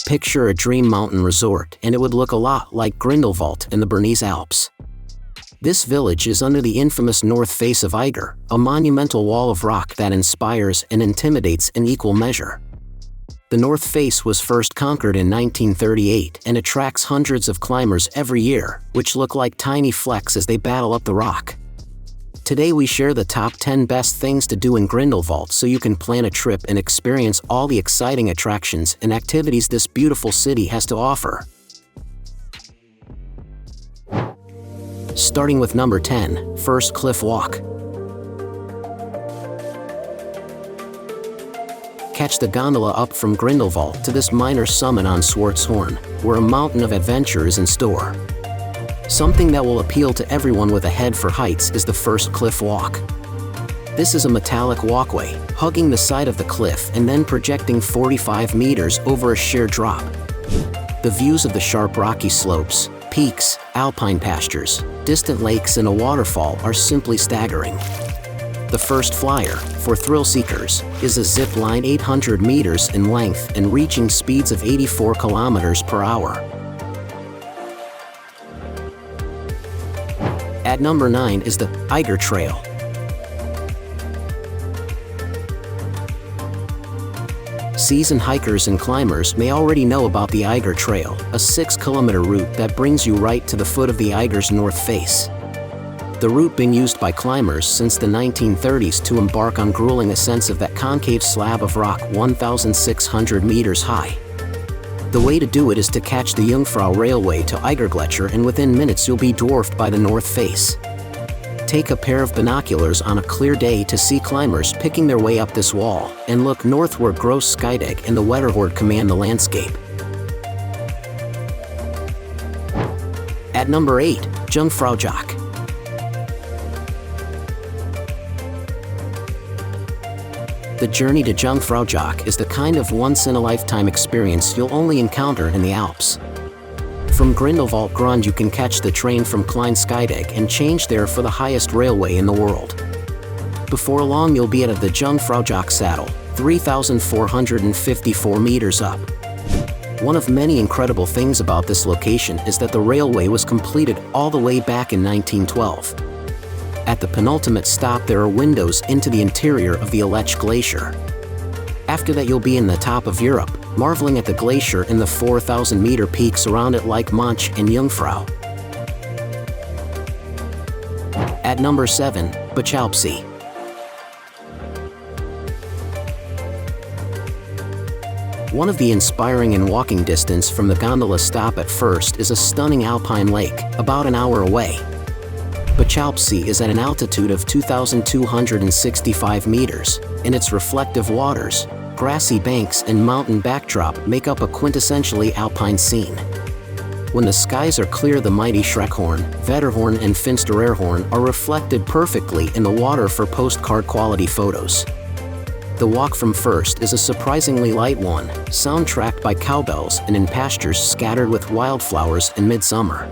Picture a dream mountain resort, and it would look a lot like Grindelwald in the Bernese Alps. This village is under the infamous north face of Eiger, a monumental wall of rock that inspires and intimidates in equal measure. The north face was first conquered in 1938 and attracts hundreds of climbers every year, which look like tiny flecks as they battle up the rock. Today we share the top 10 best things to do in Grindelwald so you can plan a trip and experience all the exciting attractions and activities this beautiful city has to offer. Starting with number 10, first cliff walk. Catch the gondola up from Grindelwald to this minor summit on Schwarzhorn, where a mountain of adventure is in store. Something that will appeal to everyone with a head for heights is the first cliff walk. This is a metallic walkway, hugging the side of the cliff and then projecting 45 meters over a sheer drop. The views of the sharp rocky slopes, peaks, alpine pastures, distant lakes and a waterfall are simply staggering. The first flyer, for thrill seekers, is a zip line 800 meters in length and reaching speeds of 84 kilometers per hour. At number 9 is the Eiger Trail. Seasoned hikers and climbers may already know about the Eiger Trail, a 6-kilometer route that brings you right to the foot of the Eiger's north face. The route being used by climbers since the 1930s to embark on grueling ascents of that concave slab of rock 1,600 meters high. The way to do it is to catch the Jungfrau Railway to Eiger Gletscher, and within minutes you'll be dwarfed by the north face. Take a pair of binoculars on a clear day to see climbers picking their way up this wall, and look north where Grosse Scheidegg and the Wetterhorn command the landscape. At number 8, Jungfraujoch. The journey to Jungfraujoch is the kind of once-in-a-lifetime experience you'll only encounter in the Alps. From Grindelwald Grund you can catch the train from Kleine Scheidegg and change there for the highest railway in the world. Before long you'll be at the Jungfraujoch saddle, 3,454 meters up. One of many incredible things about this location is that the railway was completed all the way back in 1912. At the penultimate stop there are windows into the interior of the Lech Glacier. After that you'll be in the top of Europe, marveling at the glacier and the 4,000-meter peaks around it like Mönch and Jungfrau. At number 7, Bachalpsee. One of the inspiring and walking distance from the gondola stop at first is a stunning alpine lake, about an hour away. Bachalpsee is at an altitude of 2,265 meters, and its reflective waters, grassy banks and mountain backdrop make up a quintessentially alpine scene. When the skies are clear the mighty Schreckhorn, Wetterhorn and Pfingstegg are reflected perfectly in the water for postcard quality photos. The walk from first is a surprisingly light one, soundtracked by cowbells and in pastures scattered with wildflowers in midsummer.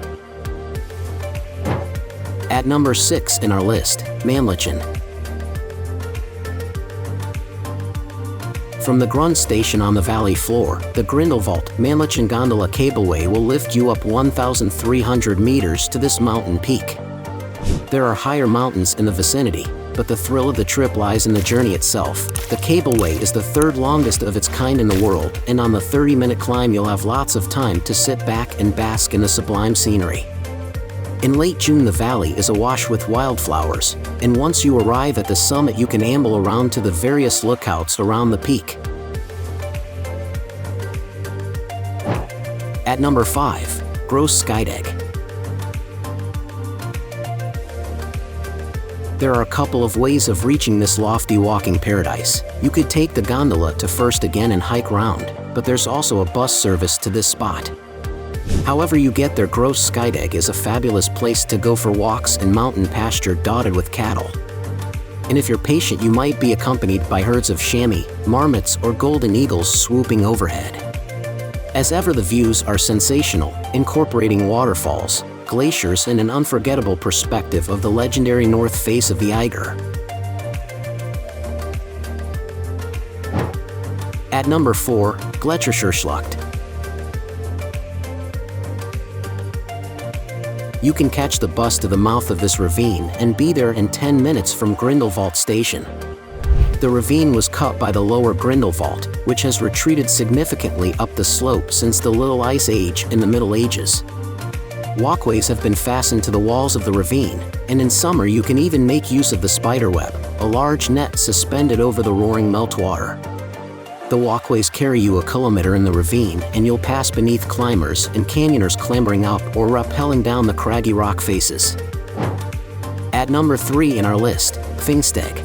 At number 6 in our list, Männlichen. From the Grund station on the valley floor, the Grindelwald Männlichen gondola cableway will lift you up 1,300 meters to this mountain peak. There are higher mountains in the vicinity, but the thrill of the trip lies in the journey itself. The cableway is the third longest of its kind in the world, and on the 30-minute climb you'll have lots of time to sit back and bask in the sublime scenery. In late June the valley is awash with wildflowers, and once you arrive at the summit you can amble around to the various lookouts around the peak. At number 5, Grosse Scheidegg. There are a couple of ways of reaching this lofty walking paradise. You could take the gondola to first again and hike round, but there's also a bus service to this spot. However you get there, Grosse Scheidegg is a fabulous place to go for walks in mountain pasture dotted with cattle. And if you're patient you might be accompanied by herds of chamois, marmots or golden eagles swooping overhead. As ever the views are sensational, incorporating waterfalls, glaciers and an unforgettable perspective of the legendary north face of the Eiger. At number 4, Gletscherschlucht. You can catch the bus to the mouth of this ravine and be there in 10 minutes from Grindelwald station. The ravine was cut by the lower Grindelwald, which has retreated significantly up the slope since the Little Ice Age in the Middle Ages. Walkways have been fastened to the walls of the ravine, and in summer you can even make use of the spiderweb, a large net suspended over the roaring meltwater. The walkways carry you a kilometer in the ravine, and you'll pass beneath climbers and canyoners clambering up or rappelling down the craggy rock faces. At number 3 in our list, Pfingstegg.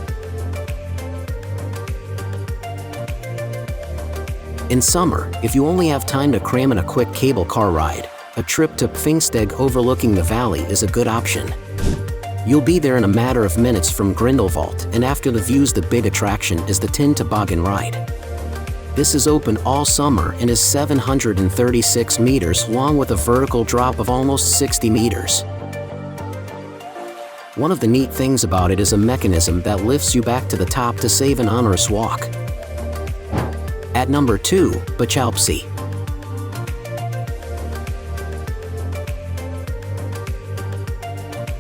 In summer, if you only have time to cram in a quick cable car ride, a trip to Pfingstegg overlooking the valley is a good option. You'll be there in a matter of minutes from Grindelwald, and after the views, the big attraction is the tin toboggan ride. This is open all summer and is 736 meters long with a vertical drop of almost 60 meters. One of the neat things about it is a mechanism that lifts you back to the top to save an onerous walk. At number 2, Bachalpsee.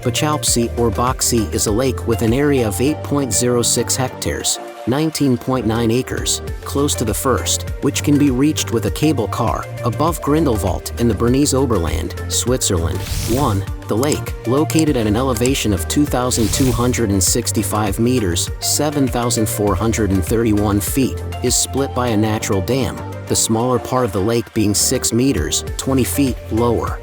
Bachalpsee or Bachalpsee is a lake with an area of 8.06 hectares, 19.9 acres, close to the first, which can be reached with a cable car, above Grindelwald in the Bernese Oberland, Switzerland. 1. The lake, located at an elevation of 2,265 meters, 7,431 feet, is split by a natural dam, the smaller part of the lake being 6 meters, 20 feet, lower.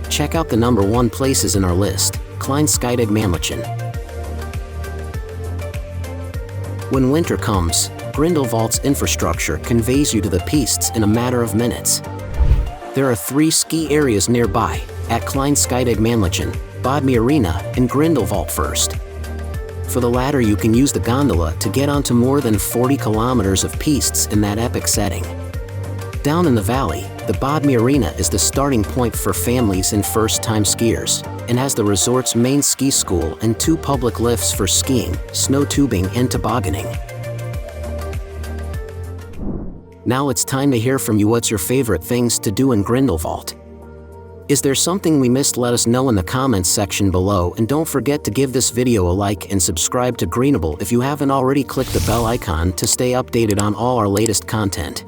Check out the number 1 places in our list, Kleine Scheidegg-Männlichen. When winter comes, Grindelwald's infrastructure conveys you to the pistes in a matter of minutes. There are 3 ski areas nearby, at Kleine Scheidegg-Männlichen, Bodmy Arena, and Grindelwald first. For the latter, you can use the gondola to get onto more than 40 kilometers of pistes in that epic setting. Down in the valley, the Bodmy Arena is the starting point for families and first-time skiers, and has the resort's main ski school and 2 public lifts for skiing, snow tubing, and tobogganing. Now it's time to hear from you. What's your favorite things to do in Grindelwald? Is there something we missed? Let us know in the comments section below, and don't forget to give this video a like and subscribe to Greenable if you haven't already. Click the bell icon to stay updated on all our latest content.